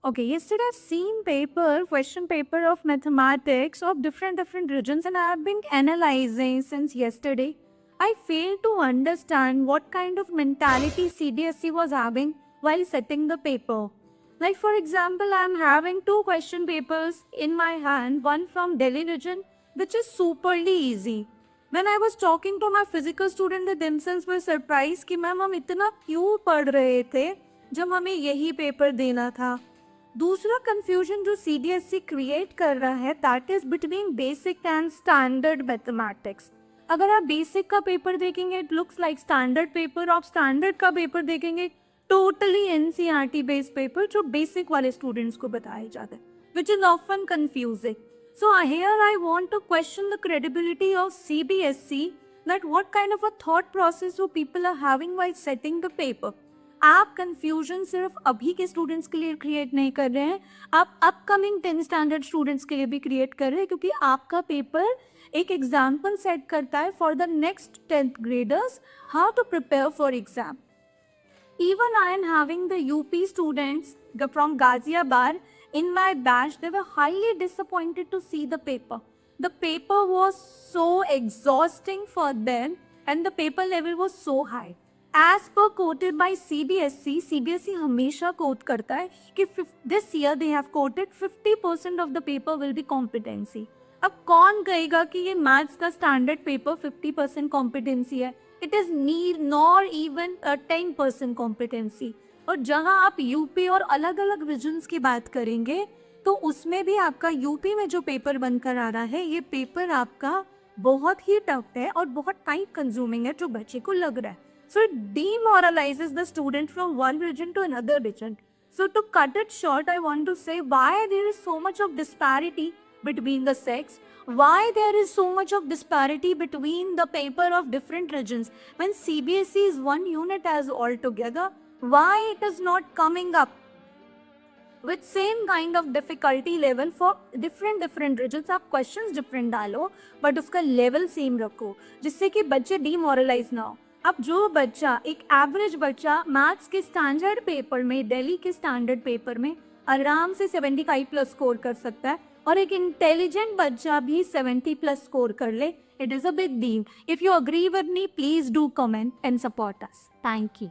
Okay, yesterday I've seen question paper of mathematics of different regions, and I have been analyzing since yesterday. I fail to understand what kind of mentality CBSE was having while setting the paper. Like for example, I'm having two question papers in my hand, one from Delhi region, which is superly easy. When I was talking to my physical student, they themselves were surprised कि ma'am हम इतना क्यों पढ़ रहे थे जब हमें यही पेपर देना था. दूसरा कंफ्यूजन जो सीबीएसई क्रिएट कर रहा है that is between basic and standard mathematics. अगर आप बेसिक का पेपर देखेंगे it looks like standard paper, आप स्टैंडर्ड का पेपर देखेंगे टोटली एनसीईआरटी बेस्ड पेपर जो बेसिक वाले स्टूडेंट्स को बताए जाते हैं, which is often confusing. So here I want to question the credibility of CBSE, that what kind of a thought process वो people are having while setting the paper. आप confusion सिर्फ अभी के स्टूडेंट्स के लिए क्रिएट नहीं कर रहे हैं, आप अपकमिंग 10th स्टैंडर्ड स्टूडेंट्स के लिए भी क्रिएट कर रहे हैं, क्योंकि आपका पेपर एक एग्जाम्पल सेट करता है for the next 10th graders how to prepare for exam. Even I am having the UP students from Ghaziabad in my batch. They were highly disappointed to see the paper. The paper was so exhausting for them and the paper level was so high. As per quoted by CBSE हमेशा quote करता है कि this year they have quoted 50% of the paper will be competency. अब कौन कहेगा कि ये maths का स्टैंडर्ड पेपर 50% कॉम्पिटेंसी है? It is need nor even 10% competency. और जहां आप यूपी और अलग अलग रीजन्स की बात करेंगे तो उसमें भी आपका यूपी में जो पेपर बनकर आ रहा है, ये पेपर आपका बहुत ही टफ है और बहुत टाइम कंज्यूमिंग है जो बच्चे को लग रहा है. So it demoralizes the student from one region to another region. So to cut it short, I want to say why there is so much of disparity between the sex, why there is so much of disparity between the paper of different regions when CBSE is one unit as altogether. Why it is not coming up with same kind of difficulty level for different regions. आप questions different डालो but उसका level same रखो जिससे कि बच्चे demoralize ना हो. अब जो बच्चा एक एवरेज बच्चा मैथ्स के स्टैंडर्ड पेपर में, दिल्ली के स्टैंडर्ड पेपर में आराम से 75 प्लस स्कोर कर सकता है और एक इंटेलिजेंट बच्चा भी 70 प्लस स्कोर कर ले, it is a big deal. If you agree with me, please do comment and support us. Thank you.